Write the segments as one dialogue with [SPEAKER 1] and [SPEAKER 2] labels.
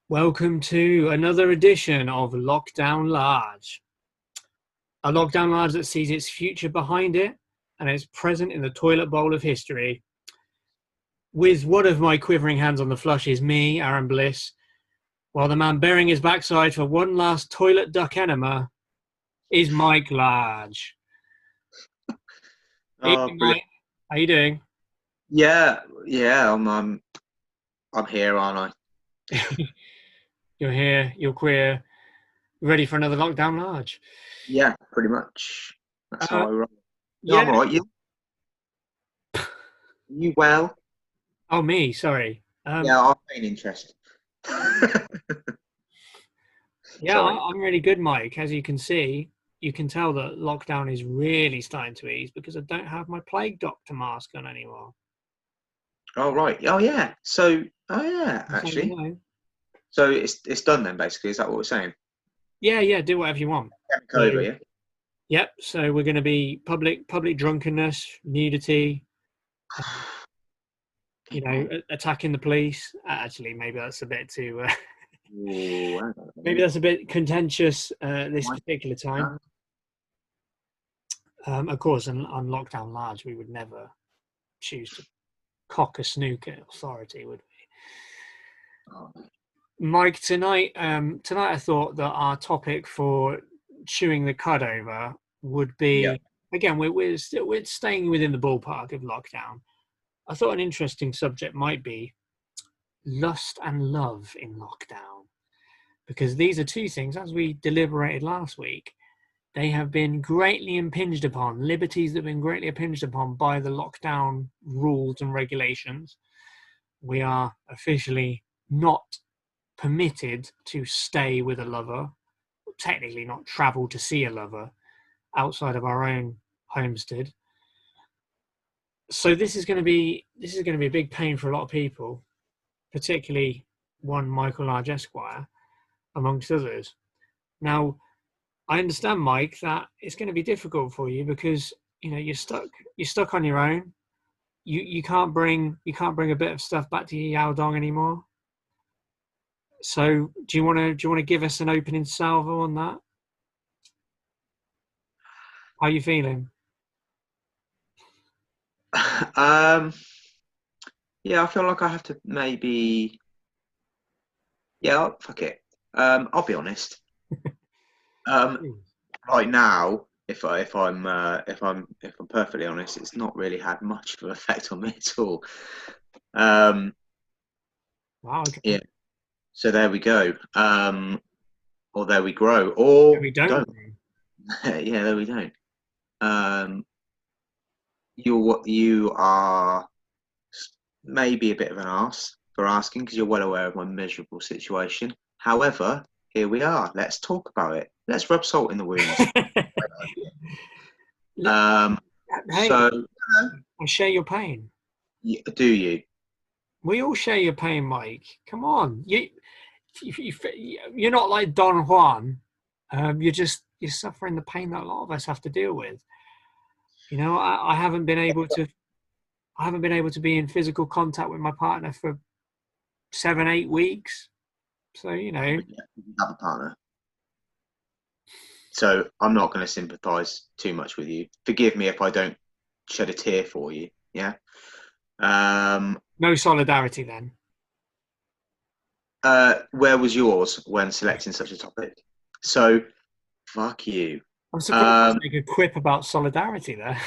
[SPEAKER 1] Welcome to another edition of Lockdown Large. A lockdown large that sees its future behind it and its present in the toilet bowl of history. With one of my quivering hands on the flush is me, Aaron Bliss, while the man bearing his backside for one last toilet duck enema is Mike Large.
[SPEAKER 2] Oh,
[SPEAKER 1] Evening,
[SPEAKER 2] brilliant.
[SPEAKER 1] Mike. How you doing?
[SPEAKER 2] Yeah, I'm here, aren't
[SPEAKER 1] You're here, you're queer, ready for another lockdown large.
[SPEAKER 2] Yeah, pretty much. That's how
[SPEAKER 1] Uh,
[SPEAKER 2] I roll. Yeah,
[SPEAKER 1] yeah.
[SPEAKER 2] I'm all right. You well?
[SPEAKER 1] Oh, me, sorry.
[SPEAKER 2] Yeah, I'm paying interest.
[SPEAKER 1] Yeah,
[SPEAKER 2] Sorry.
[SPEAKER 1] I'm really good, Mike. As you can see, you can tell that lockdown is really starting to ease because I don't have my plague doctor mask on anymore.
[SPEAKER 2] Oh right. Oh yeah. Oh yeah,
[SPEAKER 1] So you
[SPEAKER 2] actually.
[SPEAKER 1] know.
[SPEAKER 2] So it's done then, basically. Is that what we're saying?
[SPEAKER 1] Yeah, do whatever you want.
[SPEAKER 2] Take
[SPEAKER 1] So,
[SPEAKER 2] over, yeah.
[SPEAKER 1] yep. So we're going to be public drunkenness, nudity,
[SPEAKER 2] People.
[SPEAKER 1] attacking the police. Actually, maybe that's a bit too.
[SPEAKER 2] Ooh, hang on a
[SPEAKER 1] Maybe
[SPEAKER 2] minute.
[SPEAKER 1] that's a bit contentious this
[SPEAKER 2] Mike,
[SPEAKER 1] particular time. Of course, on lockdown large, we would never choose to cock a snooker authority, would we?
[SPEAKER 2] oh,
[SPEAKER 1] Mike, tonight I thought that our topic for chewing the cud over would
[SPEAKER 2] yeah.
[SPEAKER 1] be again we're staying within the ballpark of lockdown. I thought an interesting subject might be lust and love in lockdown because these are two things, as we deliberated last week, they have been greatly impinged upon, liberties that have been greatly impinged upon by the lockdown rules and regulations. We are officially not permitted to stay with a lover, technically not travel to see a lover outside of our own homestead. So this is going to be a big pain for a lot of people, particularly one Michael Large Esquire, amongst others. Now, I understand, Mike, that it's going to be difficult for you because you're stuck on your own. You can't bring a bit of stuff back to your Yao Dong anymore. So do you want to give us an opening salvo on that? How are you feeling?
[SPEAKER 2] um. Yeah, I feel like I have to maybe. Yeah, fuck it. I'll be honest. Um, right now, if I'm perfectly honest, it's not really had much of an effect on me at all. Um,
[SPEAKER 1] Wow, okay.
[SPEAKER 2] yeah. So there we go. Or there we grow,
[SPEAKER 1] Yeah,
[SPEAKER 2] or
[SPEAKER 1] we don't.
[SPEAKER 2] don't. Yeah, there we don't. Um, you are maybe a bit of an arse for asking because you're well aware of my miserable situation. However, here we are. Let's talk about it. Let's rub salt in the wounds.
[SPEAKER 1] Look,
[SPEAKER 2] Um,
[SPEAKER 1] hey,
[SPEAKER 2] so
[SPEAKER 1] I share your pain.
[SPEAKER 2] do you?
[SPEAKER 1] We all share your pain, Mike. Come on, you're not like Don Juan. You're suffering the pain that a lot of us have to deal with. I haven't been able to. I haven't been able to be in physical contact with my partner for 7, 8 weeks. So
[SPEAKER 2] You have a partner. So I'm not going to sympathise too much with you. Forgive me if I don't shed a tear for you. Yeah. Um,
[SPEAKER 1] no solidarity then.
[SPEAKER 2] where was yours when selecting such a topic? So fuck you.
[SPEAKER 1] I'm surprised
[SPEAKER 2] Um,
[SPEAKER 1] you make a quip about solidarity there.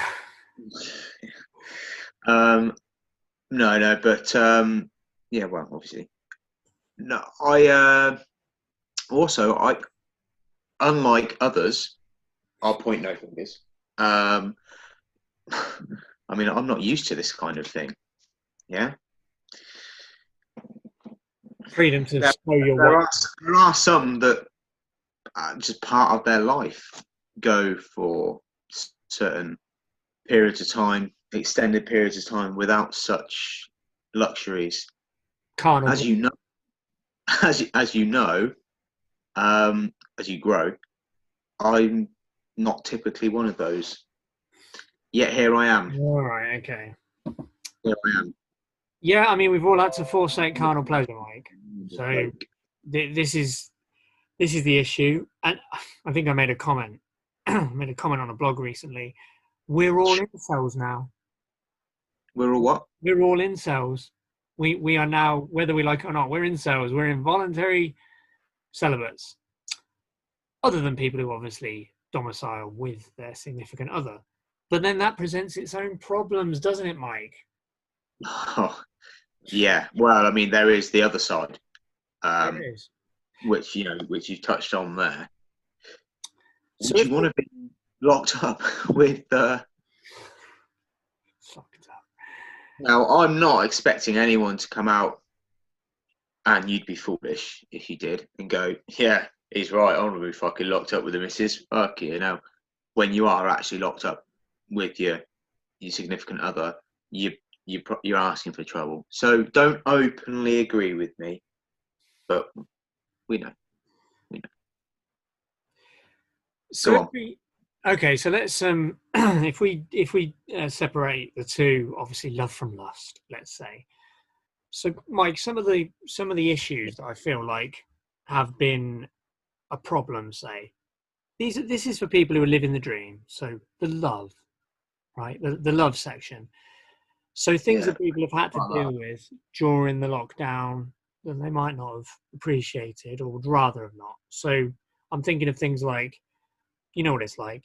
[SPEAKER 2] um, no, but yeah, well, obviously, no. I unlike others, I'll point no fingers. Um, I mean, I'm not used to this kind of thing. Yeah.
[SPEAKER 1] Freedom to
[SPEAKER 2] There,
[SPEAKER 1] sow your
[SPEAKER 2] there
[SPEAKER 1] what?
[SPEAKER 2] are there are some that just part of their life go for certain periods of time, extended periods of time without such luxuries.
[SPEAKER 1] Carnal.
[SPEAKER 2] As you know, as you know, as you grow, I'm not typically one of those. Yet here I am.
[SPEAKER 1] All right, okay.
[SPEAKER 2] Here I am.
[SPEAKER 1] Yeah, I mean, we've all had to forsake carnal pleasure, Mike. So
[SPEAKER 2] Bloke.
[SPEAKER 1] this is the issue, and I think I made a comment. Made a comment on a blog recently. We're all incels now.
[SPEAKER 2] We're all what?
[SPEAKER 1] We're all incels. We are now, whether we like it or not, we're incels. We're involuntary celibates. Other than people who obviously domicile with their significant other. But then that presents its own problems, doesn't it, Mike?
[SPEAKER 2] Oh, yeah. Well, I mean, there is the other side,
[SPEAKER 1] There is.
[SPEAKER 2] which which you touched on there.
[SPEAKER 1] So
[SPEAKER 2] Would you want to be locked up with?
[SPEAKER 1] Fucked up.
[SPEAKER 2] Now, I'm not expecting anyone to come out, and you'd be foolish if you did, and go, "Yeah, he's right. I'm gonna be fucking locked up with the missus." Fuck you know. When you are actually locked up with your significant other, you're asking for trouble. So don't openly agree with me, but we know.
[SPEAKER 1] So
[SPEAKER 2] Go
[SPEAKER 1] if
[SPEAKER 2] on.
[SPEAKER 1] okay, so let's if we separate the two, obviously love from lust, let's say. So Mike, some of the issues that I feel like have been a problem, say, this is for people who are living the dream. So the love, right? The love section. So things
[SPEAKER 2] Yeah.
[SPEAKER 1] that people have had to deal with during the lockdown that they might not have appreciated or would rather have not. So I'm thinking of things like, you know what it's like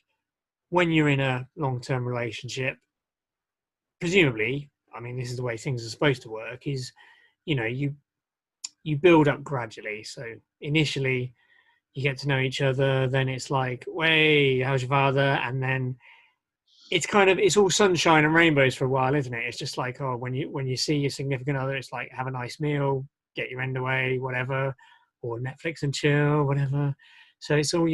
[SPEAKER 1] when you're in a long-term relationship. Presumably, I mean, this is the way things are supposed to work. Is you build up gradually. So initially, you get to know each other. Then it's like, "Way, how's your father?" And then it's all sunshine and rainbows for a while, isn't it? It's just like, oh, when you see your significant other, it's like, have a nice meal, get your end away, whatever, or Netflix and chill, whatever. So it's all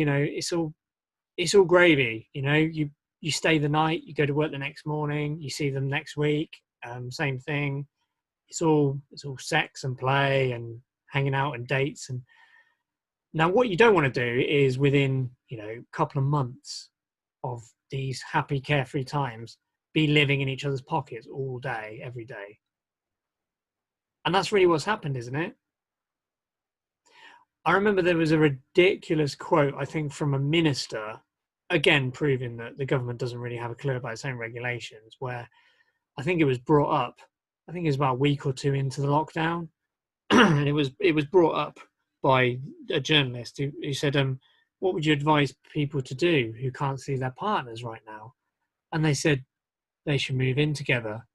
[SPEAKER 1] it's all gravy. You stay the night, you go to work the next morning, you see them next week, same thing. It's all sex and play and hanging out and dates. And now what you don't want to do is within a couple of months of these happy carefree times be living in each other's pockets all day every day. And that's really what's happened, isn't it? I remember there was a ridiculous quote, I think, from a minister, again proving that the government doesn't really have a clue about its own regulations, where I think it was brought up, I think it was about a week or two into the lockdown, and it was brought up by a journalist who said, what would you advise people to do who can't see their partners right now? And they said they should move in together.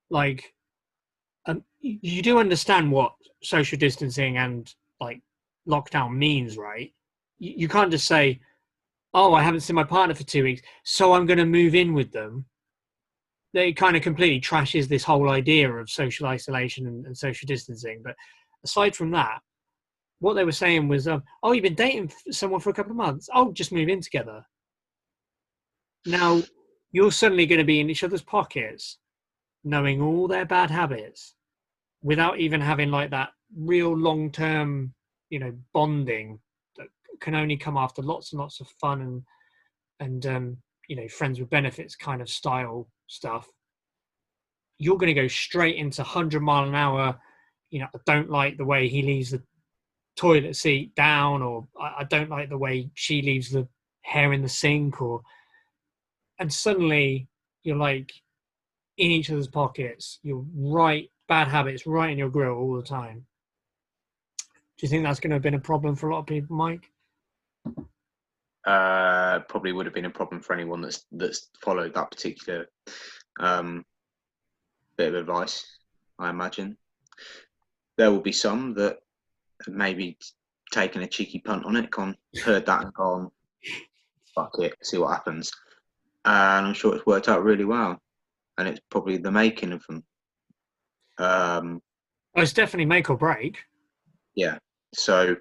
[SPEAKER 1] Like, you do understand what social distancing and like lockdown means, right? You can't just say, "Oh, I haven't seen my partner for 2 weeks, so I'm going to move in with them." They kind of completely trashes this whole idea of social isolation and social distancing. But aside from that, what they were saying was, "Oh, you've been dating someone for a couple of months. Oh, just move in together." Now you're suddenly going to be in each other's pockets, knowing all their bad habits, without even having like that real long-term, bonding that can only come after lots and lots of fun and friends with benefits kind of style stuff. You're going to go straight into 100-mile-an-hour. I don't like the way he leaves the toilet seat down, or I don't like the way she leaves the hair in the sink, and suddenly you're like in each other's pockets. You're right, bad habits right in your grill all the time. Do you think that's going to have been a problem for a lot of people, Mike?
[SPEAKER 2] Probably would have been a problem for anyone that's followed that particular bit of advice. I imagine there will be some that have maybe taken a cheeky punt on it, heard that and gone, "Fuck it, see what happens." And I'm sure it's worked out really well, and it's probably the making of them.
[SPEAKER 1] It's definitely make or break.
[SPEAKER 2] Yeah. So,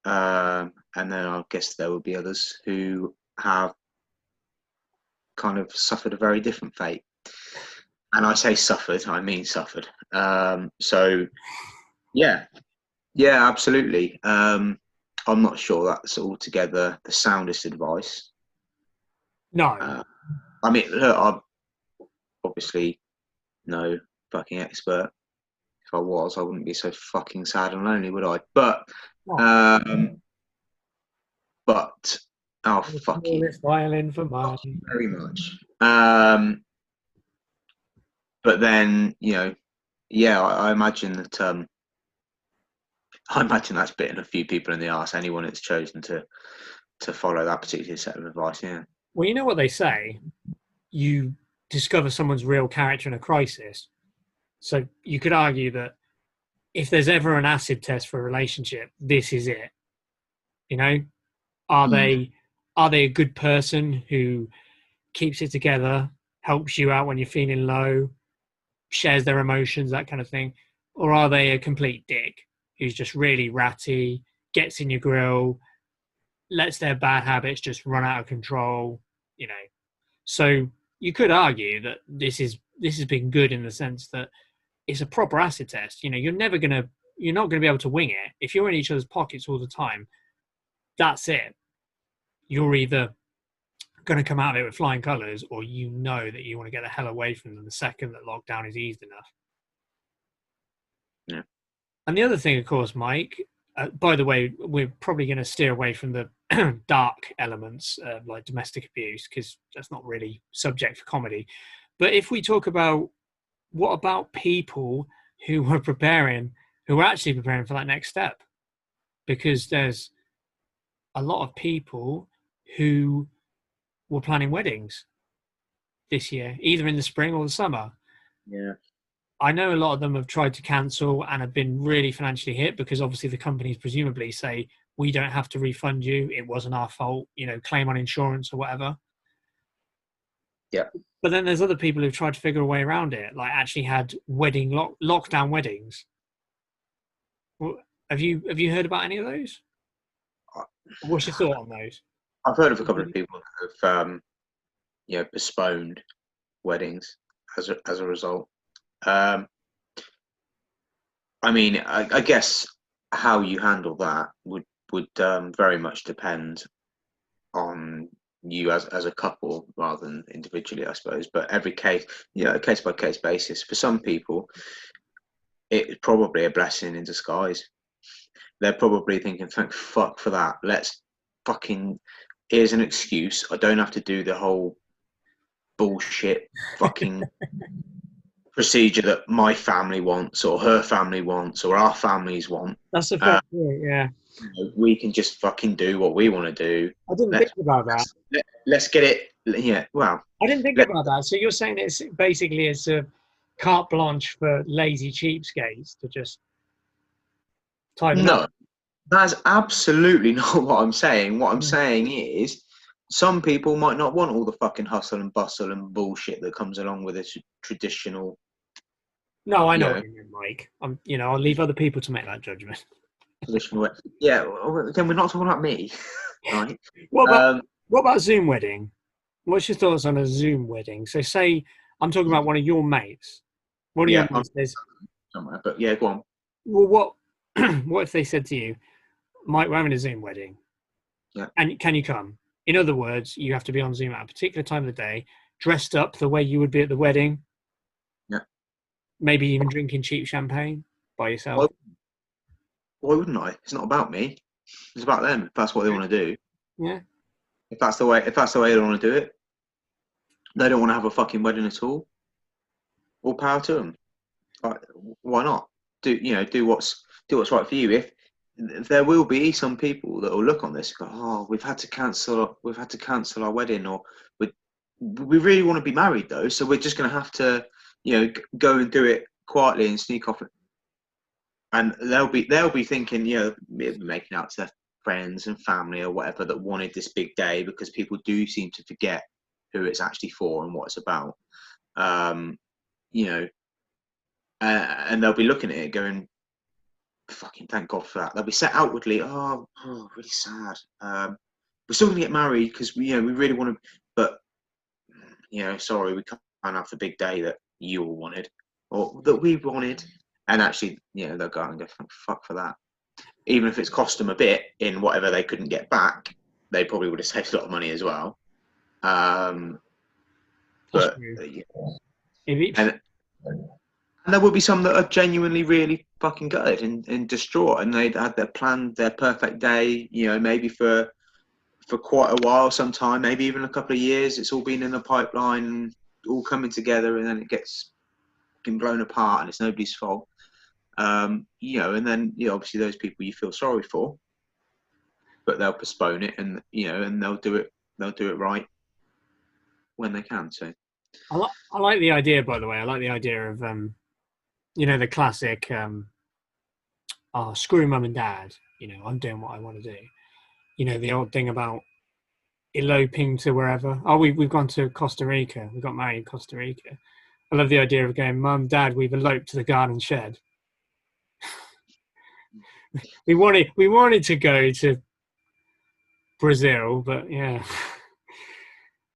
[SPEAKER 2] and then I guess there will be others who have kind of suffered a very different fate. And I say suffered, I mean suffered. So, yeah, absolutely. I'm not sure that's altogether the soundest advice.
[SPEAKER 1] No.
[SPEAKER 2] I mean, look, I'm obviously no fucking expert. I was, I wouldn't be so fucking sad and lonely, would I? But,
[SPEAKER 1] Oh,
[SPEAKER 2] but oh
[SPEAKER 1] the
[SPEAKER 2] fuck you,
[SPEAKER 1] smallest violin for
[SPEAKER 2] fuck
[SPEAKER 1] mine.
[SPEAKER 2] you very much. But then yeah, I imagine that. I imagine that's bitten a few people in the arse. Anyone that's chosen to follow that particular set of advice. Yeah.
[SPEAKER 1] Well, you know what they say. You discover someone's real character in a crisis. So you could argue that if there's ever an acid test for a relationship, this is it. You know, are
[SPEAKER 2] Mm.
[SPEAKER 1] they are they a good person who keeps it together, helps you out when you're feeling low, shares their emotions, that kind of thing, or are they a complete dick who's just really ratty, gets in your grill, lets their bad habits just run out of control? You know, so you could argue that this has been good in the sense that it's a proper acid test. You know, you're not gonna be able to wing it if you're in each other's pockets all the time. That's it. You're either going to come out of it with flying colours, or you know that you want to get the hell away from them the second that lockdown is eased enough.
[SPEAKER 2] Yeah.
[SPEAKER 1] And the other thing, of course, Mike, by the way, we're probably going to steer away from the dark elements like domestic abuse because that's not really subject for comedy. But if we talk about what about people who were actually preparing for that next step, because there's a lot of people who were planning weddings this year, either in the spring or the summer.
[SPEAKER 2] Yeah.
[SPEAKER 1] I know a lot of them have tried to cancel and have been really financially hit because obviously the companies presumably say, we don't have to refund you. It wasn't our fault, claim on insurance or whatever.
[SPEAKER 2] Yeah.
[SPEAKER 1] But then there's other people who've tried to figure a way around it, like actually had lockdown weddings. Well, have you heard about any of those? What's your thought on those?
[SPEAKER 2] I've heard of a couple of people that have postponed weddings as a result. I mean, I guess how you handle that would very much depend on you as a couple rather than individually, I suppose. But every case, a case by case basis. For some people, it's probably a blessing in disguise. They're probably thinking, "Thank fuck for that. Let's fucking here's an excuse. I don't have to do the whole bullshit fucking procedure that my family wants or her family wants or our families want.
[SPEAKER 1] That's a fair point, yeah.
[SPEAKER 2] We can just fucking do what we want to do.
[SPEAKER 1] I didn't think about that.
[SPEAKER 2] Let's get it. Yeah, well,
[SPEAKER 1] I didn't think about that. So you're saying it's a carte blanche for lazy cheapskates to just tie the knot?
[SPEAKER 2] no, that's absolutely not what I'm saying. What I'm saying is, some people might not want all the fucking hustle and bustle and bullshit that comes along with a traditional.
[SPEAKER 1] No, I know what you mean, Mike. I'll leave other people to make that judgment.
[SPEAKER 2] Traditional way. Yeah, then we're not talking about me, right?
[SPEAKER 1] What about Zoom wedding? What's your thoughts on a Zoom wedding? So say I'm talking about one of your mates. One of your mates says,
[SPEAKER 2] somewhere, but yeah, go on.
[SPEAKER 1] well, what if they said to you, Mike, we're having a Zoom wedding.
[SPEAKER 2] Yeah.
[SPEAKER 1] And can you come? In other words, you have to be on Zoom at a particular time of the day, dressed up the way you would be at the wedding.
[SPEAKER 2] Yeah.
[SPEAKER 1] Maybe even drinking cheap champagne by yourself.
[SPEAKER 2] Why wouldn't I? It's not about me. It's about them. If that's what they want to do.
[SPEAKER 1] Yeah.
[SPEAKER 2] If that's the way they want to do it, they don't want to have a fucking wedding at all. All power to them. Why not? Do what's right for you. If there will be some people that will look on this and go, oh, we've had to cancel our wedding, or we really want to be married though, so we're just going to have to, go and do it quietly and sneak off. And they'll be thinking, making out to their friends and family or whatever that wanted this big day, because people do seem to forget who it's actually for and what it's about. And they'll be looking at it going, fucking thank God for that. They'll be set outwardly, oh really sad. We're still going to get married because we really want to, but sorry, we can't have the big day that you all wanted or that we wanted. And actually, they'll go out and go, fuck for that. Even if it's cost them a bit in whatever they couldn't get back, they probably would have saved a lot of money as well. But
[SPEAKER 1] And
[SPEAKER 2] And there will be some that are genuinely really fucking gutted and distraught, and they'd had their perfect day, maybe for quite a while, sometime, maybe even a couple of years. It's all been in the pipeline, all coming together, and then it gets fucking blown apart, and it's nobody's fault. And then obviously those people you feel sorry for, but they'll postpone it, and they'll do it right when they can. So
[SPEAKER 1] I like the idea, by the way. I like the idea of the classic oh, screw mum and dad, I'm doing what I want to do. The old thing about eloping to wherever. Oh, we've gone to Costa Rica. We got married in Costa Rica. I love the idea of going, Mum, Dad, we've eloped to the garden shed. We wanted to go to Brazil, but yeah.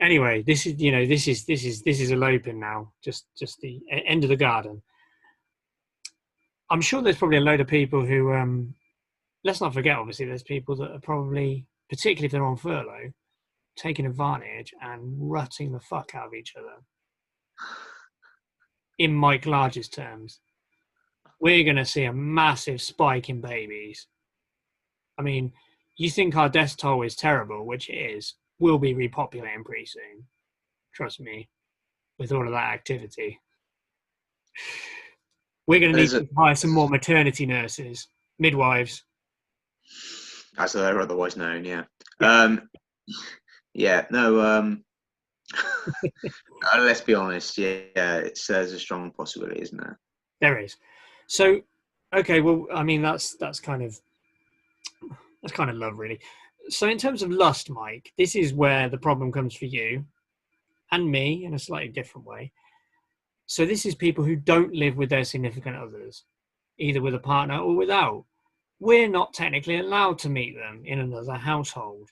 [SPEAKER 1] Anyway, this is eloping now. Just the end of the garden. I'm sure there's probably a load of people who let's not forget, obviously, there's people that are probably, particularly if they're on furlough, taking advantage and rutting the fuck out of each other. In Mike Large's terms, we're going to see a massive spike in babies. I mean, you think our death toll is terrible, which it is. We'll be repopulating pretty soon. Trust me, with all of that activity. We're going to need to hire some more maternity nurses, midwives.
[SPEAKER 2] As they're otherwise known, yeah.
[SPEAKER 1] Yeah.
[SPEAKER 2] Let's be honest, there's a strong possibility, isn't there?
[SPEAKER 1] There is. So, okay, well, I mean, that's kind of love, really. So in terms of lust, Mike, this is where the problem comes for you and me in a slightly different way. So this is people who don't live with their significant others, either with a partner or without. We're not technically allowed to meet them in another household.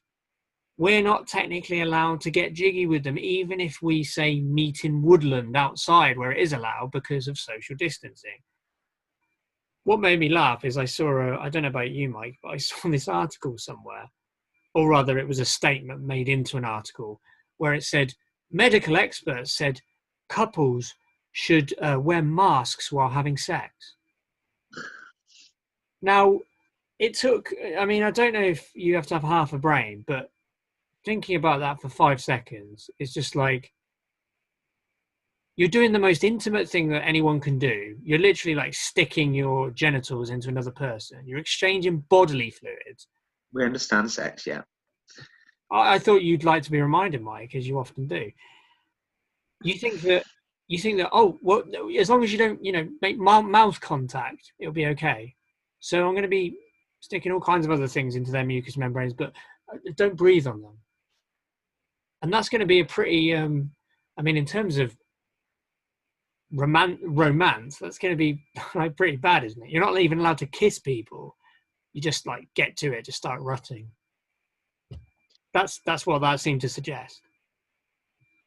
[SPEAKER 1] We're not technically allowed to get jiggy with them, even if we say meet in woodland outside where it is allowed because of social distancing. What made me laugh is I don't know about you, Mike, but I saw this article somewhere, or rather it was a statement made into an article where it said, medical experts said couples should wear masks while having sex. Now, I don't know if you have to have half a brain, but thinking about that for 5 seconds, it's just like, you're doing the most intimate thing that anyone can do. You're literally like sticking your genitals into another person. You're exchanging bodily fluids.
[SPEAKER 2] We understand sex, yeah.
[SPEAKER 1] I thought you'd like to be reminded, Mike, as you often do. You think that, oh, well, as long as you don't, make mouth contact, it'll be okay. So I'm going to be sticking all kinds of other things into their mucous membranes, but don't breathe on them. And that's going to be a pretty, in terms of romance, that's going to be like pretty bad, isn't it? You're not even allowed to kiss people. You just like get to it, just start rutting. That's what that seemed to suggest.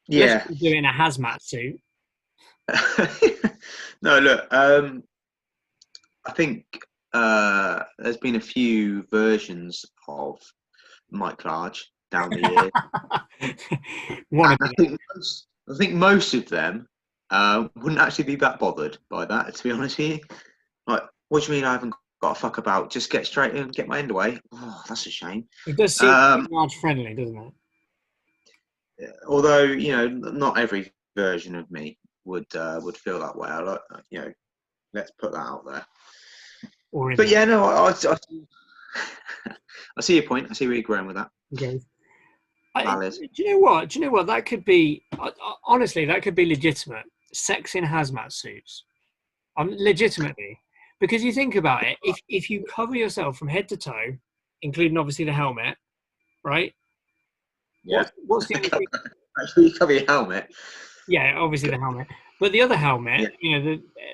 [SPEAKER 2] Yeah.
[SPEAKER 1] Unless you're doing a hazmat suit.
[SPEAKER 2] No, look, I think there's been a few versions of Mike Large down the years. I think most of them wouldn't actually be that bothered by that, to be honest with you. Like, what do you mean I haven't got a fuck about? Just get straight in and get my end away. Oh, that's a shame.
[SPEAKER 1] It does seem large friendly, doesn't it?
[SPEAKER 2] Although, not every version of me would feel that way. I like, let's put that out there. But yeah, no, I see your point. I see where you're going with that.
[SPEAKER 1] Okay. Do you know what? That could be, honestly, that could be legitimate. Sex in hazmat suits. Legitimately. Because you think about it, if you cover yourself from head to toe, including obviously the helmet, right?
[SPEAKER 2] Yeah.
[SPEAKER 1] What's the other thing?
[SPEAKER 2] Actually, you cover your helmet.
[SPEAKER 1] Yeah, obviously the helmet. But the other helmet,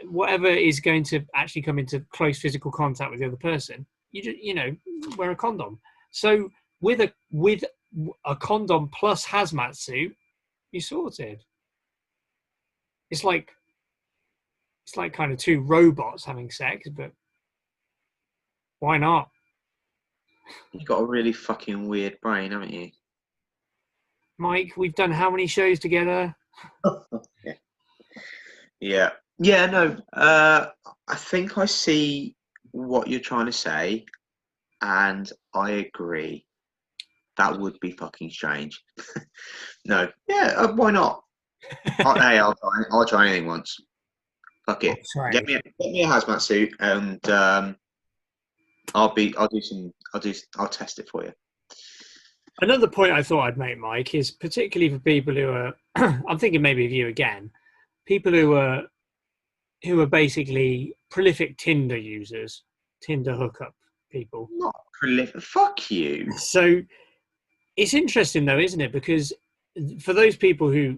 [SPEAKER 1] whatever is going to actually come into close physical contact with the other person, you just, wear a condom. So with a condom plus hazmat suit, you're sorted. It's like kind of two robots having sex, but why not?
[SPEAKER 2] You've got a really fucking weird brain, haven't you?
[SPEAKER 1] Mike, we've done how many shows together?
[SPEAKER 2] Yeah. Yeah, no. I think I see what you're trying to say, and I agree. That would be fucking strange. No, yeah, why not? Hey, I'll try anything once. Fuck
[SPEAKER 1] Oh,
[SPEAKER 2] it.
[SPEAKER 1] sorry.
[SPEAKER 2] Get me a hazmat suit, and I'll test it for you.
[SPEAKER 1] Another point I thought I'd make, Mike, is particularly for people who are, I'm thinking maybe of you again, people who are basically prolific Tinder users, Tinder hookup people.
[SPEAKER 2] Not prolific. Fuck you.
[SPEAKER 1] So it's interesting though, isn't it? Because for those people who,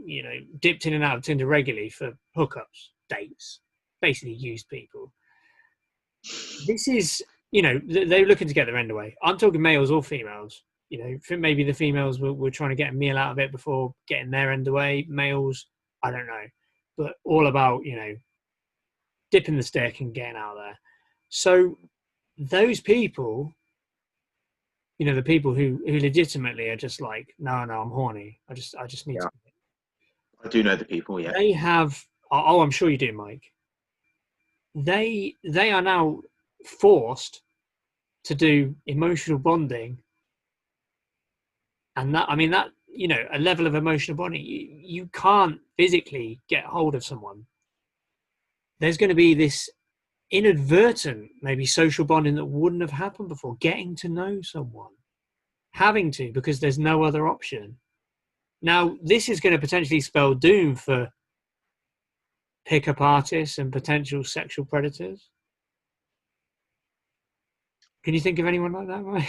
[SPEAKER 1] dipped in and out of Tinder regularly for hookups, dates, basically used people, this is, they're looking to get their end away. I'm talking males or females. Maybe the females were trying to get a meal out of it before getting their end away. Males, I don't know, but all about, dipping the stick and getting out there. So those people, the people who legitimately are just like, no, I'm horny. I just need
[SPEAKER 2] Yeah,
[SPEAKER 1] to.
[SPEAKER 2] I do know the people. Yeah.
[SPEAKER 1] They have. Oh, I'm sure you do, Mike. They are now forced to do emotional bonding, and that, I mean, that, a level of emotional bonding, you can't physically get hold of someone. There's going to be this inadvertent, maybe social bonding that wouldn't have happened before. Getting to know someone, having to, because there's no other option. Now, this is going to potentially spell doom for pickup artists and potential sexual predators. Can you think of anyone like that, right?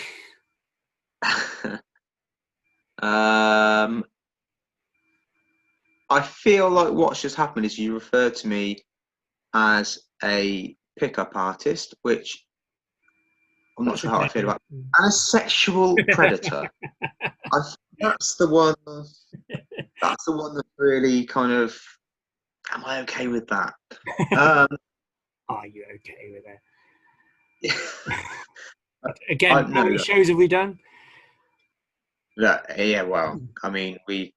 [SPEAKER 2] um, I feel like what's just happened is you referred to me as a pickup artist, which I'm not
[SPEAKER 1] That's
[SPEAKER 2] sure how I
[SPEAKER 1] okay.
[SPEAKER 2] feel about, and a sexual predator. I think that's the one. That's the one that really kind of. Am I okay with that? Um,
[SPEAKER 1] Are you okay with
[SPEAKER 2] yeah,
[SPEAKER 1] it? Again, how
[SPEAKER 2] no,
[SPEAKER 1] many shows have we done?
[SPEAKER 2] yeah. Well, I mean, we've.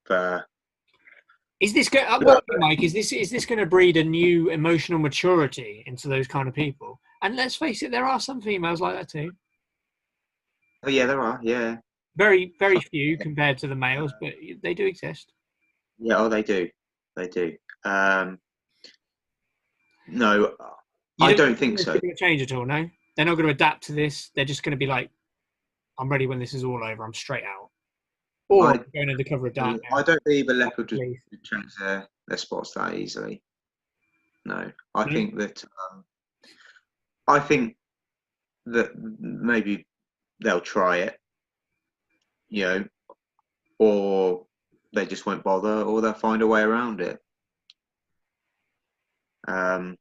[SPEAKER 1] Is this going? Well, Mike, is this going to breed a new emotional maturity into those kind of people? And let's face it, there are some females like that too.
[SPEAKER 2] Oh, yeah, there are. Yeah,
[SPEAKER 1] Very, very few compared to the males, but they do exist.
[SPEAKER 2] yeah. Oh, they do. They do. Um, no,
[SPEAKER 1] You
[SPEAKER 2] I
[SPEAKER 1] don't
[SPEAKER 2] don't
[SPEAKER 1] think
[SPEAKER 2] think
[SPEAKER 1] those
[SPEAKER 2] so.
[SPEAKER 1] people will change at all? No, they're not going to adapt to this. They're just going to be like, "I'm ready when this is all over. I'm straight out," or
[SPEAKER 2] I
[SPEAKER 1] going under cover of
[SPEAKER 2] I
[SPEAKER 1] darkness.
[SPEAKER 2] don't believe a
[SPEAKER 1] That's
[SPEAKER 2] leopard
[SPEAKER 1] the
[SPEAKER 2] just
[SPEAKER 1] police.
[SPEAKER 2] change their spots that easily. No, I
[SPEAKER 1] No?
[SPEAKER 2] think that I think that maybe they'll try it, you know, or they just won't bother, or they'll find a way around it. Um,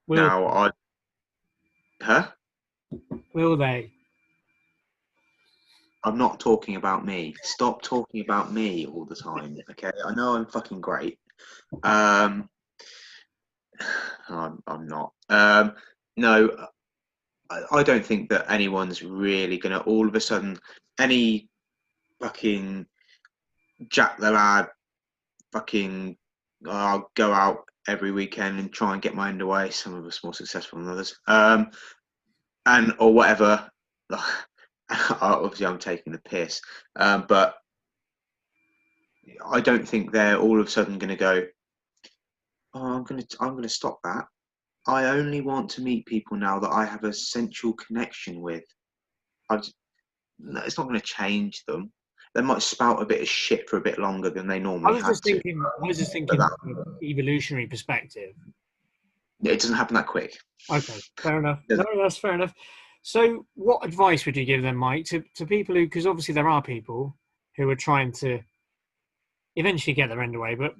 [SPEAKER 1] Will
[SPEAKER 2] now, huh?
[SPEAKER 1] will they?
[SPEAKER 2] I'm not talking about me. Stop talking about me all the time, okay? I know I'm fucking great. Um, I'm not. No, I don't think that anyone's really gonna all of a sudden any fucking Jack the Lad fucking I'll go out every weekend and try and get my underway. Some of us more successful than others. And or whatever. Obviously, I'm taking the piss, but I don't think they're all of a sudden going to go. Oh, I'm gonna stop that. I only want to meet people now that I have a sensual connection with. I just, no, it's not going to change them. They might spout a bit of shit for a bit longer than they
[SPEAKER 1] I
[SPEAKER 2] normally
[SPEAKER 1] was
[SPEAKER 2] had
[SPEAKER 1] just
[SPEAKER 2] to.
[SPEAKER 1] thinking. I was just
[SPEAKER 2] But
[SPEAKER 1] thinking from an evolutionary perspective.
[SPEAKER 2] it doesn't happen that quick.
[SPEAKER 1] Okay, fair enough.
[SPEAKER 2] It
[SPEAKER 1] No,
[SPEAKER 2] doesn't-
[SPEAKER 1] that's fair enough. So, what advice would you give them, Mike, to people who, because obviously there are people who are trying to eventually get their end away, but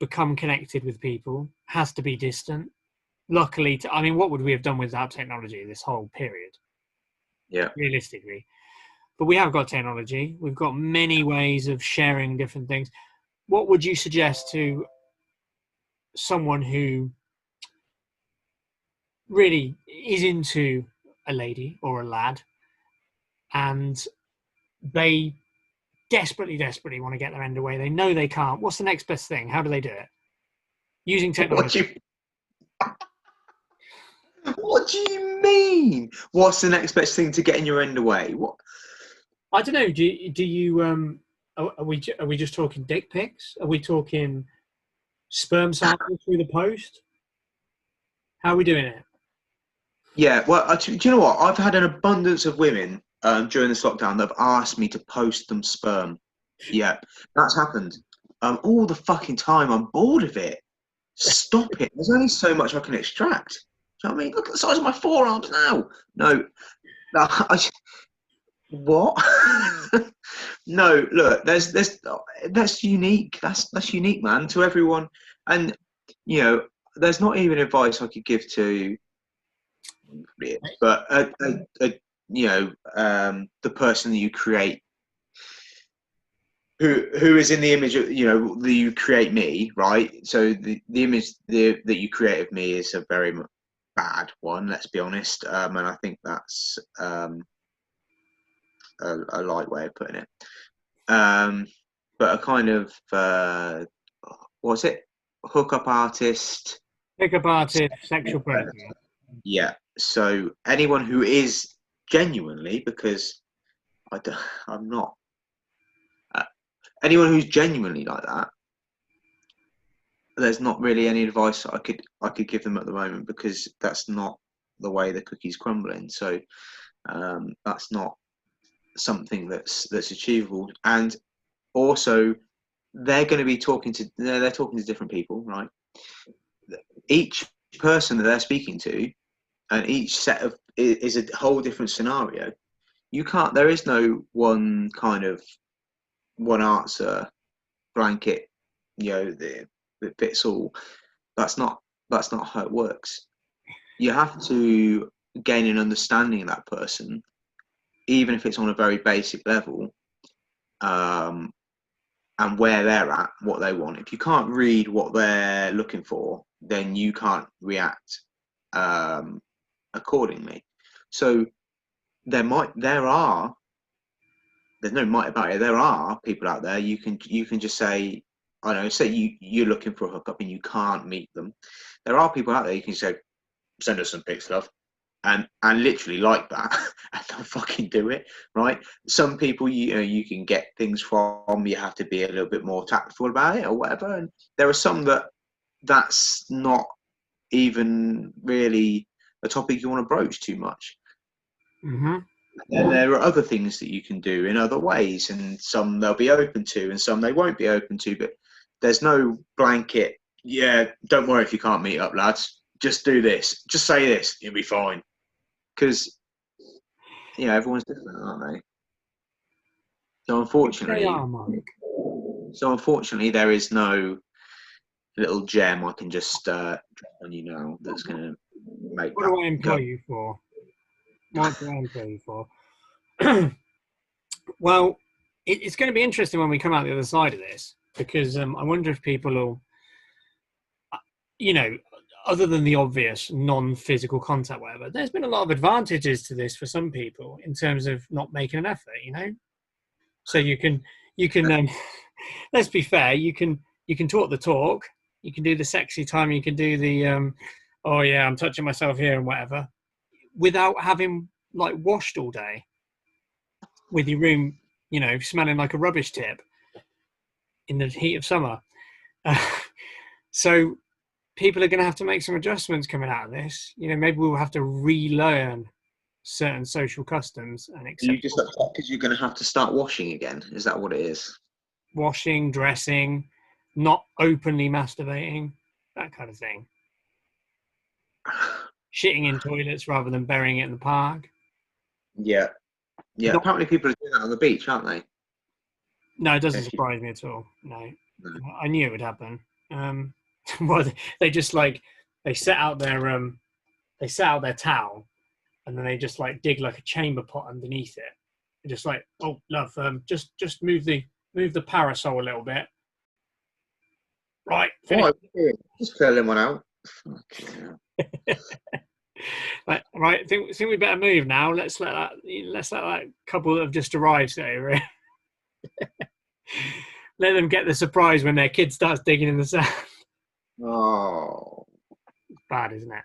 [SPEAKER 1] become connected with people, has to be distant. Luckily, I mean, what would we have done without technology this whole period,
[SPEAKER 2] Yeah.
[SPEAKER 1] realistically? But we have got technology. We've got many ways of sharing different things. What would you suggest to someone who really is into a lady or a lad and they desperately want to get their end away? They know they can't. What's the next best thing? How do they do it? using
[SPEAKER 2] What
[SPEAKER 1] technology.
[SPEAKER 2] do you What do you mean? What's the next best thing to getting your end away? What?
[SPEAKER 1] I don't know. Do you are we just talking dick pics? Are we talking sperm samples through the post? How are we doing it?
[SPEAKER 2] Yeah. Well, do you know what? I've had an abundance of women during this lockdown that have asked me to post them sperm. Yeah, that's happened. All the fucking time. I'm bored of it. Stop it. There's only so much I can extract. Do you know what I mean? Look at the size of my forearms now. No, no. What? No, look, that's unique. That's unique, man, to everyone. And there's not even advice I could give to it, but the person that you create, who is in the image of that you create me, right? So the image that you create of me is a very bad one. Let's be honest, and I think that's a light way of putting it. But a kind of what's it? Hookup artist.
[SPEAKER 1] Pickup artist, sexual predator.
[SPEAKER 2] Yeah. So anyone who is genuinely, because I'm not. Anyone who's genuinely like that, there's not really any advice I could give them at the moment, because that's not the way the cookie's crumbling. So that's not something that's achievable. And also, they're going to be talking to different people, right? Each person that they're speaking to, and each set of is a whole different scenario. There is no one kind of one answer blanket, that fits all. That's not how it works. You have to gain an understanding of that person, even if it's on a very basic level, and where they're at, what they want. If you can't read what they're looking for, then you can't react accordingly. So there's no might about it. There are people out there you can just say, I don't know, say you're looking for a hookup and you can't meet them. There are people out there you can say, send us some pics, love, and literally like that, and they'll fucking do it, right? Some people you can get things from. You have to be a little bit more tactful about it or whatever. And there are some that's not even really a topic you want to broach too much.
[SPEAKER 1] Mm-hmm.
[SPEAKER 2] And there are other things that you can do in other ways, and some they'll be open to, and some they won't be open to. But there's no blanket. Yeah, don't worry if you can't meet up, lads. Just do this. Just say this. You'll be fine. Because everyone's different, aren't they? So
[SPEAKER 1] They
[SPEAKER 2] unfortunately,
[SPEAKER 1] are, Mike.
[SPEAKER 2] there is no little gem I can just drop on you now that's going to make
[SPEAKER 1] What
[SPEAKER 2] that
[SPEAKER 1] do I employ
[SPEAKER 2] go.
[SPEAKER 1] you for? What do I employ you for? Well, it's going to be interesting when we come out the other side of this, because I wonder if people will, other than the obvious non-physical contact, whatever, there's been a lot of advantages to this for some people in terms of not making an effort, So you can, let's be fair, you can talk the talk, you can do the sexy time, you can do the, oh yeah, I'm touching myself here and whatever, without having like washed all day with your room, smelling like a rubbish tip in the heat of summer. So people are going to have to make some adjustments coming out of this. Maybe we'll have to relearn certain social customs and
[SPEAKER 2] You
[SPEAKER 1] accept
[SPEAKER 2] just upset because you're going to have to start washing again. Is that what it is?
[SPEAKER 1] washing, dressing, not openly masturbating, that kind of thing. Shitting in toilets rather than burying it in the park.
[SPEAKER 2] Yeah. Yeah.
[SPEAKER 1] Not,
[SPEAKER 2] Apparently, people are doing that on the beach, aren't they?
[SPEAKER 1] no, it doesn't
[SPEAKER 2] If you,
[SPEAKER 1] surprise me at all. No,
[SPEAKER 2] no.
[SPEAKER 1] I knew it would happen. Well, they just they set out their towel, and then they just dig like a chamber pot underneath it. They're just like, oh love, just move the parasol a little bit. Right, finish.
[SPEAKER 2] What? Just curling one out.
[SPEAKER 1] Right, I think we better move now. Let's let that couple that have just arrived say, right? Let them get the surprise when their kid starts digging in the sand.
[SPEAKER 2] Oh,
[SPEAKER 1] Bad, isn't it?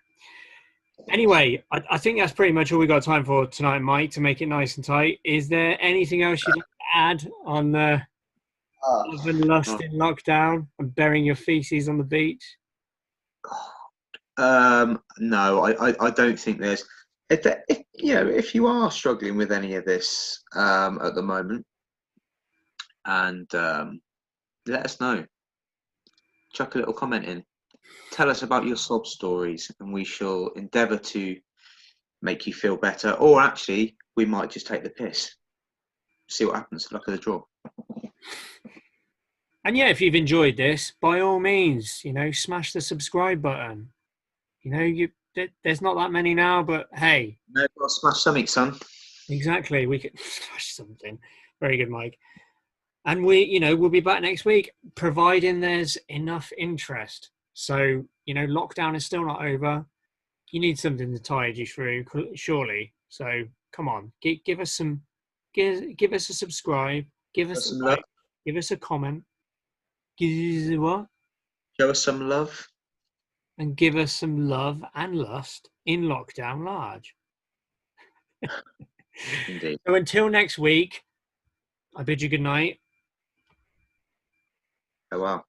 [SPEAKER 1] Anyway, I think that's pretty much all we got time for tonight, Mike, to make it nice and tight. Is there anything else you'd like to add on the love and lust
[SPEAKER 2] oh.
[SPEAKER 1] in lockdown and burying your feces on the beach?
[SPEAKER 2] No, I don't think there's. If if you are struggling with any of this at the moment, and let us know. Chuck a little comment in. Tell us about your sob stories, and we shall endeavour to make you feel better. Or actually, we might just take the piss. See what happens. Luck of the draw.
[SPEAKER 1] And yeah, if you've enjoyed this, by all means, smash the subscribe button. There's not that many now, but hey,
[SPEAKER 2] No, got to smash something, son.
[SPEAKER 1] exactly, we could smash something. Very good, Mike. And we'll be back next week, providing there's enough interest. So, lockdown is still not over. You need something to tide you through, surely. So come on, give us give us a subscribe, give
[SPEAKER 2] Show us
[SPEAKER 1] us a
[SPEAKER 2] some love.
[SPEAKER 1] like, give us a comment, give us what,
[SPEAKER 2] Show us some love.
[SPEAKER 1] and give us some love and lust in lockdown large.
[SPEAKER 2] Indeed.
[SPEAKER 1] So until next week, I bid you good night.
[SPEAKER 2] Oh wow.